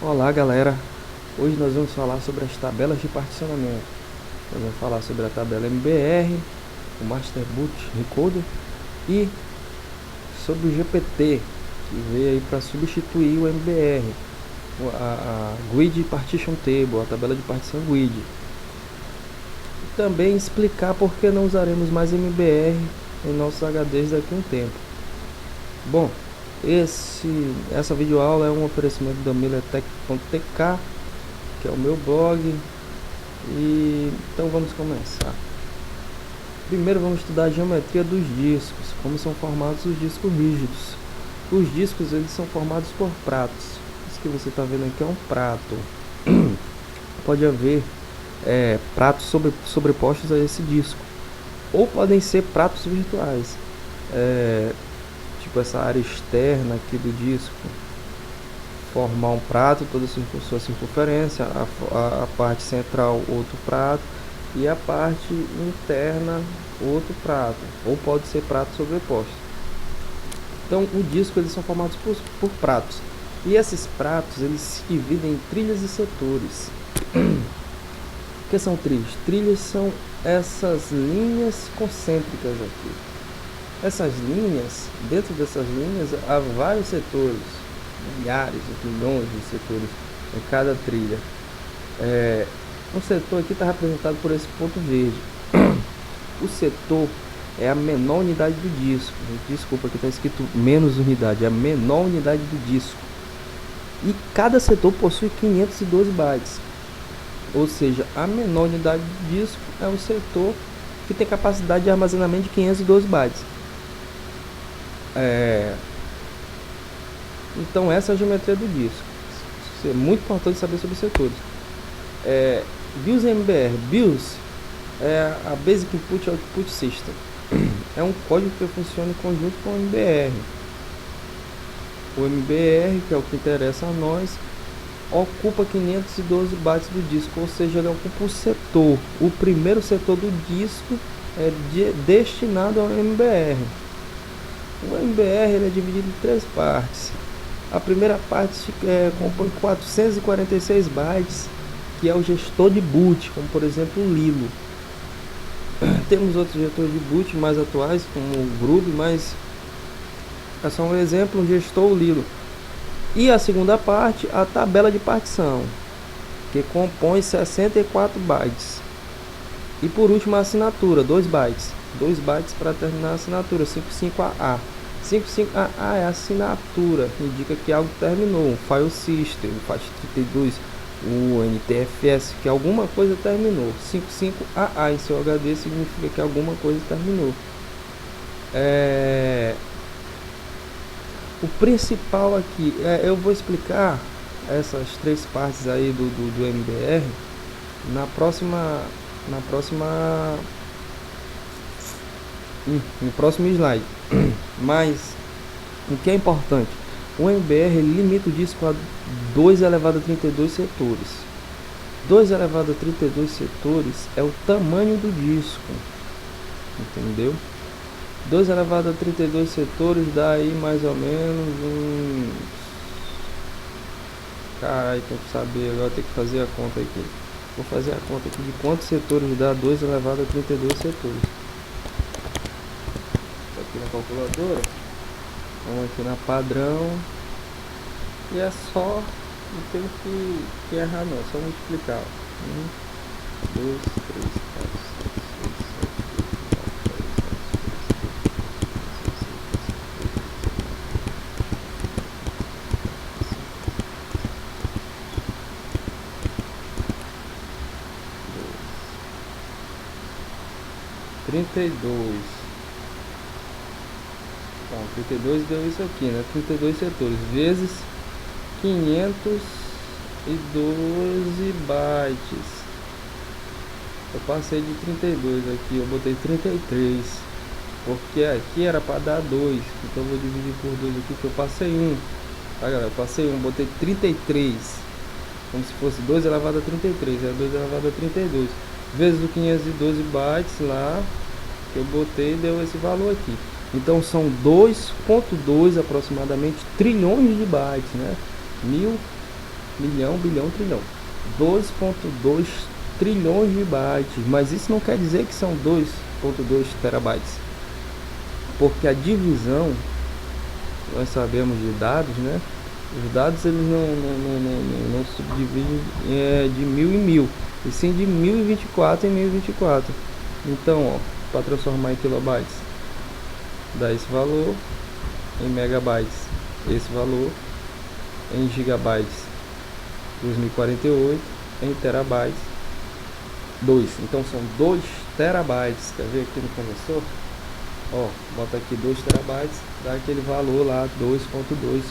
Olá galera, hoje nós vamos falar sobre as tabelas de particionamento. Nós vamos falar sobre a tabela MBR, o Master Boot Encoder e sobre o GPT, que veio aí para substituir o MBR, a Grid Partition Table, a tabela de partição Grid. E também explicar por que não usaremos mais MBR em nossos HDs daqui a um tempo. Bom, essa videoaula é um oferecimento da MillerTech.tk, que é o meu blog. E então vamos começar. Primeiro vamos estudar a geometria dos discos, como são formados os discos rígidos. Os discos eles são formados por pratos. Isso que você está vendo aqui é um prato. Pode haver pratos sobrepostos a esse disco, ou podem ser pratos virtuais. Tipo essa área externa aqui do disco, formar um prato, toda sua circunferência, a parte central outro prato e a parte interna outro prato, ou pode ser prato sobreposto. Então o disco eles são formados por pratos, e esses pratos eles se dividem em trilhas e setores. O que são trilhas? Trilhas são essas linhas concêntricas aqui. Essas linhas, dentro dessas linhas há vários setores, milhares, milhões de setores em cada trilha. Um setor aqui está representado por esse ponto verde. O setor é a menor unidade do disco. Desculpa, aqui está escrito menos unidade, é a menor unidade do disco. E cada setor possui 512 bytes. Ou seja, a menor unidade do disco é um setor que tem capacidade de armazenamento de 512 bytes. Então essa é a geometria do disco. Isso é muito importante saber sobre os setores. BIOS e MBR. BIOS é a Basic Input Output System. É um código que funciona em conjunto com o MBR. O MBR, que é o que interessa a nós, ocupa 512 bytes do disco, ou seja, ele ocupa o setor. O primeiro setor do disco é destinado ao MBR. O MBR ele é dividido em três partes. A primeira parte compõe 446 bytes, que é o gestor de boot, como por exemplo o Lilo. Temos outros gestores de boot mais atuais, como o Groove, mas é só um exemplo, o gestor o Lilo. E a segunda parte, a tabela de partição, que compõe 64 bytes. E por último a assinatura, 2 bytes. 2 bytes para terminar a assinatura, 55AA. 55AA é a assinatura, indica que algo terminou. O file system, o FAT32, o NTFS, que alguma coisa terminou. 55AA em seu HD significa que alguma coisa terminou. O principal aqui, eu vou explicar essas três partes aí do MBR no próximo slide. Mas o que é importante, o MBR limita o disco a 2 elevado a 32 setores. 2 elevado a 32 setores é o tamanho do disco, entendeu? 2 elevado a 32 setores dá aí mais ou menos uns... Caralho, tem que saber, agora tem que fazer a conta aqui. Vou fazer a conta aqui de quantos setores dá 2 elevado a 32 setores. Aqui na calculadora, vamos aqui na padrão, e é só, não tem que errar não, é só multiplicar. 1, 2, 3, 32. Bom, 32 deu isso aqui, né? 32 setores vezes 512 bytes. Eu passei de 32 aqui, eu botei 33, porque aqui era para dar 2, então eu vou dividir por 2 aqui, que eu passei 1. Tá, galera? Eu passei 1, botei 33, como se fosse 2 elevado a 33, é 2 elevado a 32, vezes o 512 bytes lá, que eu botei, deu esse valor aqui. Então são 2.2 aproximadamente trilhões de bytes, né? milhão, bilhão, trilhão. 2.2 trilhões de bytes, mas isso não quer dizer que são 2.2 terabytes, porque a divisão, nós sabemos de dados, né? Os dados eles não subdividem de 1000 em 1000, e sim de 1024 em 1024. Então, para transformar em kilobytes, dá esse valor, em megabytes, esse valor, em gigabytes, 2048, em terabytes, 2. Então são 2 terabytes. Quer ver aqui no conversor? Ó, bota aqui 2 terabytes, dá aquele valor lá, 2.2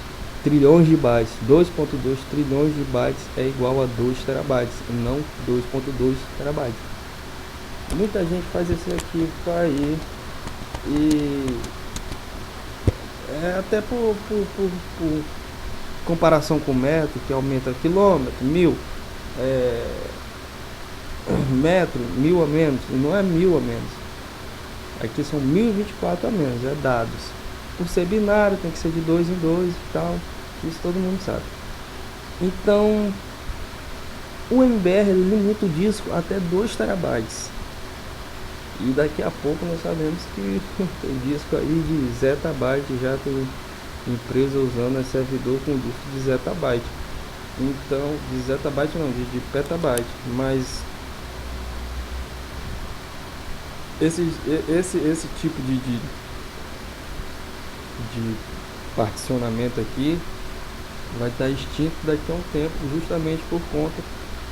trilhões de bytes. 2.2 trilhões de bytes é igual a 2 terabytes, e não 2.2 terabytes. Muita gente faz esse arquivo aí, e até por comparação com o metro, que aumenta quilômetro, 1000, metro, 1000 a menos, não é 1000 a menos, aqui são 1024 a menos, é dados. Por ser binário, tem que ser de 2 em 2 e tal, isso todo mundo sabe. Então, o MBR limita o disco até 2 terabytes. E daqui a pouco nós sabemos que tem disco aí de zettabyte, já tem empresa usando esse servidor com disco de zettabyte. Então, de zettabyte não, de petabyte. Mas esse tipo de particionamento aqui vai estar extinto daqui a um tempo, justamente por conta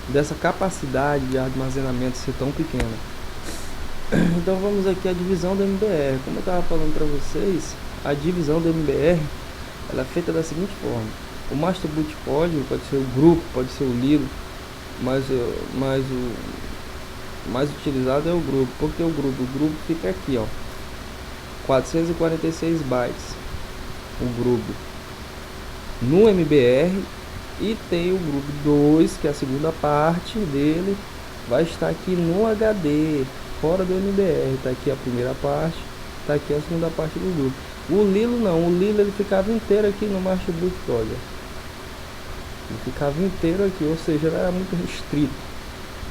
dessa capacidade de armazenamento ser tão pequena. Então vamos aqui à divisão do MBR. Como eu estava falando para vocês, a divisão do MBR ela é feita da seguinte forma: o master boot pode ser o grupo, pode ser o Lilo, mas o mais utilizado é o grupo. Porque o grupo fica aqui, ó, 446 bytes o grupo no MBR, e tem o grupo 2, que é a segunda parte dele, vai estar aqui no HD, fora do MBR. Tá aqui a primeira parte, tá aqui a segunda parte do grupo. O Lilo não, o Lilo ele ficava inteiro aqui no master boot, olha, ele ficava inteiro aqui, ou seja, era muito restrito.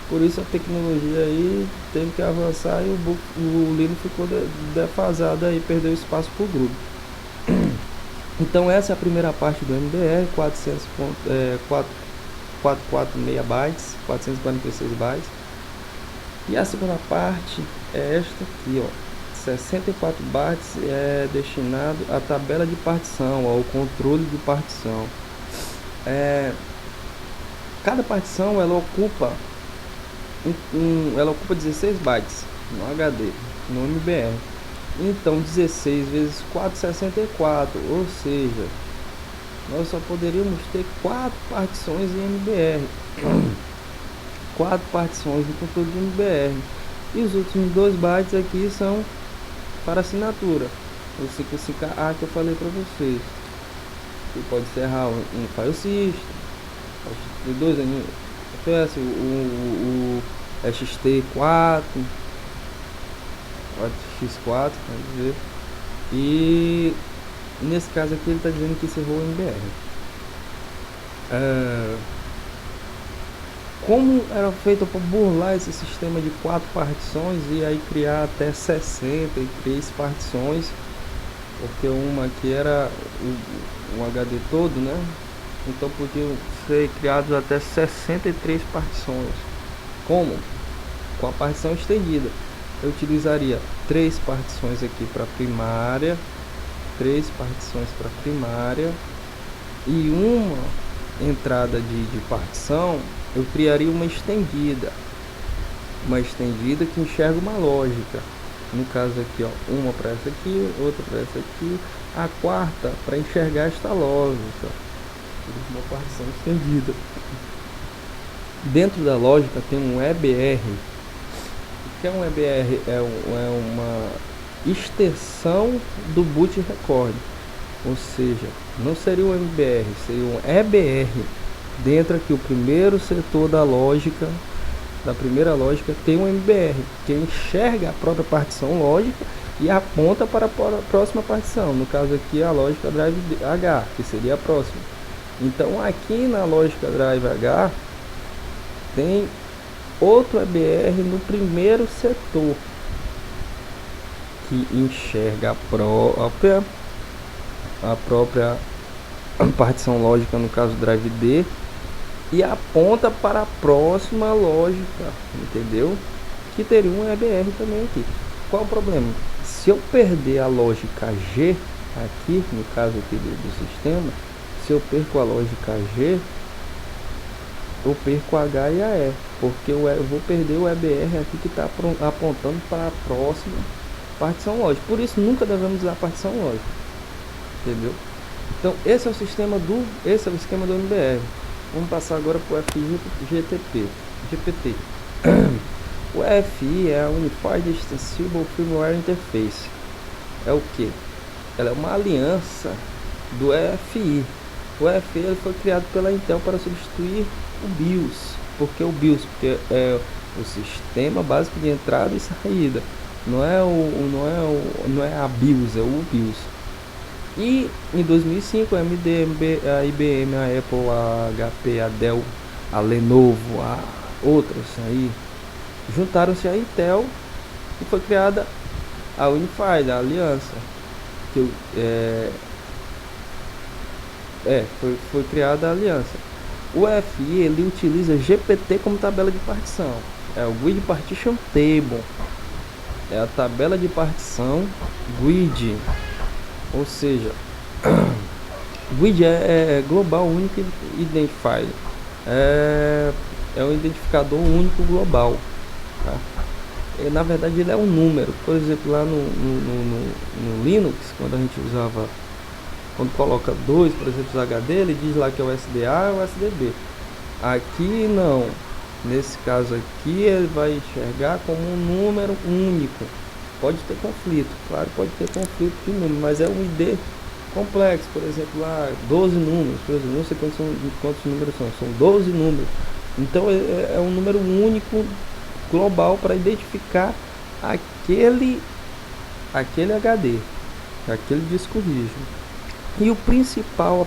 Por isso a tecnologia aí teve que avançar, e o Lilo ficou defasado aí, perdeu espaço para o grupo. Então essa é a primeira parte do MBR, 446 bytes, 446 bytes. E a segunda parte é esta aqui, ó, 64 bytes é destinado à tabela de partição, ao controle de partição. Cada partição ela ocupa 16 bytes no HD, no MBR. Então 16 vezes 4, 64, ou seja, nós só poderíamos ter 4 partições em MBR. 4 partições no controle de MBR. E os últimos 2 bytes aqui são para assinatura, o 55A que eu falei para vocês, que pode encerrar um file system, o 2 o XT4, X4, quer dizer. E nesse caso aqui ele está dizendo que encerrou o MBR. Como era feito para burlar esse sistema de 4 partições e aí criar até 63 partições, porque uma aqui era um HD todo, né? Então podiam ser criados até 63 partições. Como? Com a partição estendida. Eu utilizaria 3 partições aqui para primária, 3 partições para primária e uma entrada de partição. Eu criaria uma estendida que enxerga uma lógica. No caso aqui, ó, uma para essa aqui, outra para essa aqui, a quarta para enxergar esta lógica. Uma partição estendida. Dentro da lógica tem um EBR. O que é um EBR? É uma extensão do boot record. Ou seja, não seria um MBR, seria um EBR. Dentro aqui, o primeiro setor da lógica, da primeira lógica, tem um MBR, que enxerga a própria partição lógica e aponta para a próxima partição. No caso aqui, a lógica drive H, que seria a próxima. Então aqui na lógica Drive H tem outro EBR no primeiro setor que enxerga a própria partição lógica, no caso Drive D, e aponta para a próxima lógica, entendeu? Que teria um EBR também aqui. Qual o problema? Se eu perder a lógica G aqui, no caso aqui do sistema, se eu perco a lógica G, eu perco a H e a E, porque eu vou perder o EBR aqui que está apontando para a próxima partição lógica. Por isso nunca devemos usar a partição lógica, entendeu? Então esse é o esquema do MBR. Vamos passar agora para o GPT. O FI é a Unified Extensible Firmware Interface. É o que? Ela é uma aliança do FI. O FI ele foi criado pela Intel para substituir o BIOS. Por que o BIOS? Porque é o sistema básico de entrada e saída. Não é a BIOS, é o BIOS. E em 2005 a AMD, a IBM, a Apple, a HP, a Dell, a Lenovo, a outras aí juntaram-se à Intel e foi criada a Unified, a aliança. Foi criada a aliança. O FI ele utiliza GPT como tabela de partição. É o Grid Partition Table. É a tabela de partição GUID. Ou seja, GUID é Global Unique Identifier. É um identificador único global. Tá? Na verdade ele é um número. Por exemplo, lá no Linux, quando a gente usava, quando coloca 2, por exemplo, os HD, ele diz lá que é o SDA ou o SDB. Aqui não. Nesse caso aqui ele vai enxergar como um número único. Pode ter conflito, claro, pode ter conflito de número, mas é um ID complexo. Por exemplo, lá 12 números, por exemplo, não sei quantos números são 12 números. Então é um número único global para identificar aquele HD, aquele disco rígido. E a principal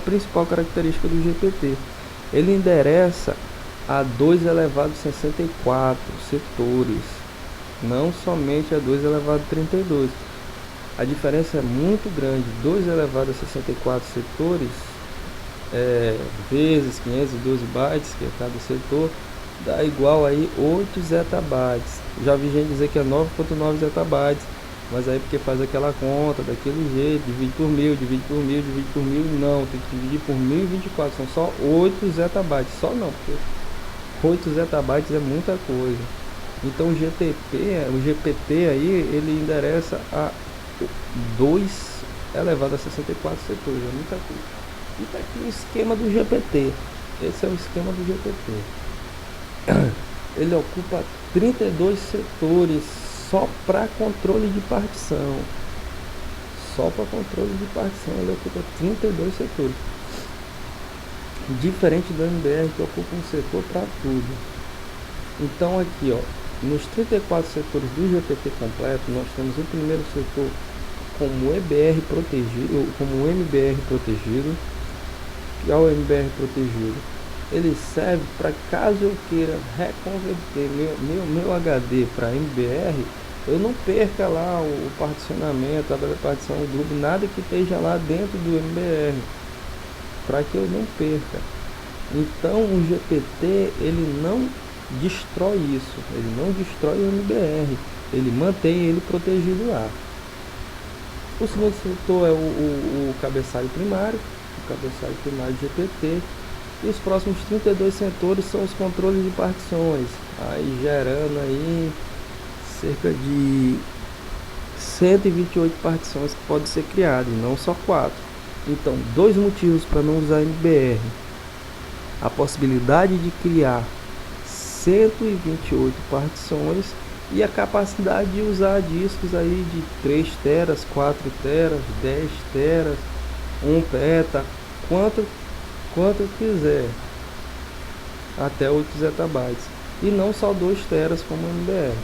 característica do GPT, ele endereça a 2 elevado a 64 setores, não somente a 2 elevado a 32. A diferença é muito grande. 2 elevado a 64 setores vezes 512 bytes, que é cada setor, dá igual aí 8 zettabytes. Já vi gente dizer que é 9.9 zettabytes, mas aí porque faz aquela conta daquele jeito, divide por 1000, divide por 1000, divide por 1000, não, tem que dividir por 1024, são só 8 zettabytes, só não, porque 8 zettabytes é muita coisa. Então o GPT aí, ele endereça a 2 elevado a 64 setores, é muita coisa. E tá aqui o esquema do GPT. Esse é o esquema do GPT. Ele ocupa 32 setores só para controle de partição. Só para controle de partição ele ocupa 32 setores. Diferente do MBR, que ocupa um setor para tudo. Então aqui, ó, nos 34 setores do GPT completo, nós temos o primeiro setor como EBR protegido, como MBR protegido. E ao MBR protegido, ele serve para caso eu queira reconverter meu HD para MBR, eu não perca lá o particionamento, a partição, o grupo, nada que esteja lá dentro do MBR, para que eu não perca. Então o GPT ele não destrói isso, ele não destrói o MBR, ele mantém ele protegido lá. O segundo setor é o cabeçalho primário, do GPT, e os próximos 32 setores são os controles de partições, aí gerando aí cerca de 128 partições que podem ser criadas, e não só 4. Então, 2 motivos para não usar MBR: a possibilidade de criar 128 partições e a capacidade de usar discos aí de 3 teras, 4 teras, 10 teras, 1 peta, quanto quiser, até 8 zettabytes, e não só 2 teras como MBR.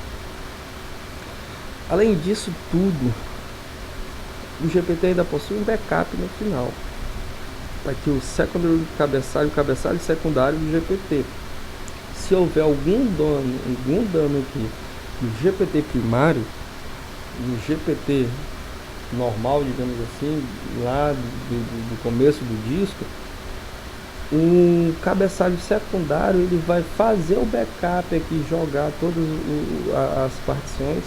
Além disso tudo, o GPT ainda possui um backup no final. Tá aqui o secondary do cabeçalho, o cabeçalho secundário do GPT. Se houver algum dano aqui no GPT primário, no GPT normal, digamos assim, lá do começo do disco, o cabeçalho secundário ele vai fazer o backup aqui, jogar todas as partições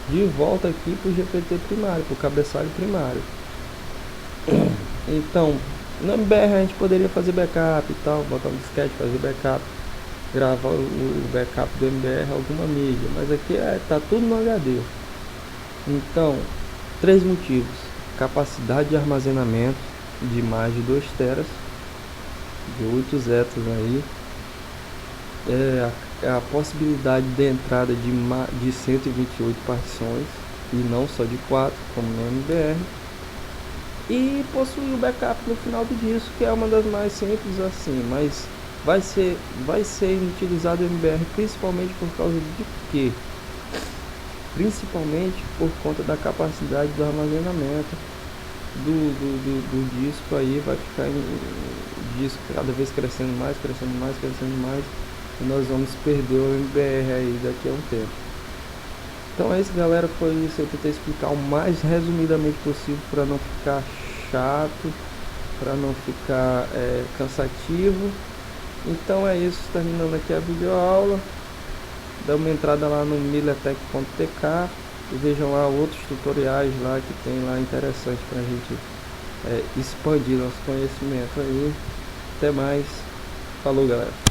de volta aqui para o GPT primário, para o cabeçalho primário. Então, no MBR a gente poderia fazer backup e tal, botar um disquete, fazer backup, gravar o backup do MBR alguma mídia, mas aqui tá tudo no HD. Então, 3 motivos: capacidade de armazenamento de mais de 2 teras, de 8 zetas aí, a possibilidade de entrada de 128 partições e não só de 4 como no MBR, e possuir o backup no final do disco, que é uma das mais simples assim, mas vai ser utilizado o MBR principalmente por causa de quê? Principalmente por conta da capacidade do armazenamento do disco. Aí vai ficar disco cada vez crescendo mais, e nós vamos perder o MBR aí daqui a um tempo. Então é isso, galera, foi isso. Eu tentei explicar o mais resumidamente possível para não ficar chato, para não ficar cansativo. Então é isso, terminando aqui a videoaula. Dá uma entrada lá no miletec.tk e vejam lá outros tutoriais lá que tem lá interessante pra gente expandir nosso conhecimento aí. Até mais, falou, galera.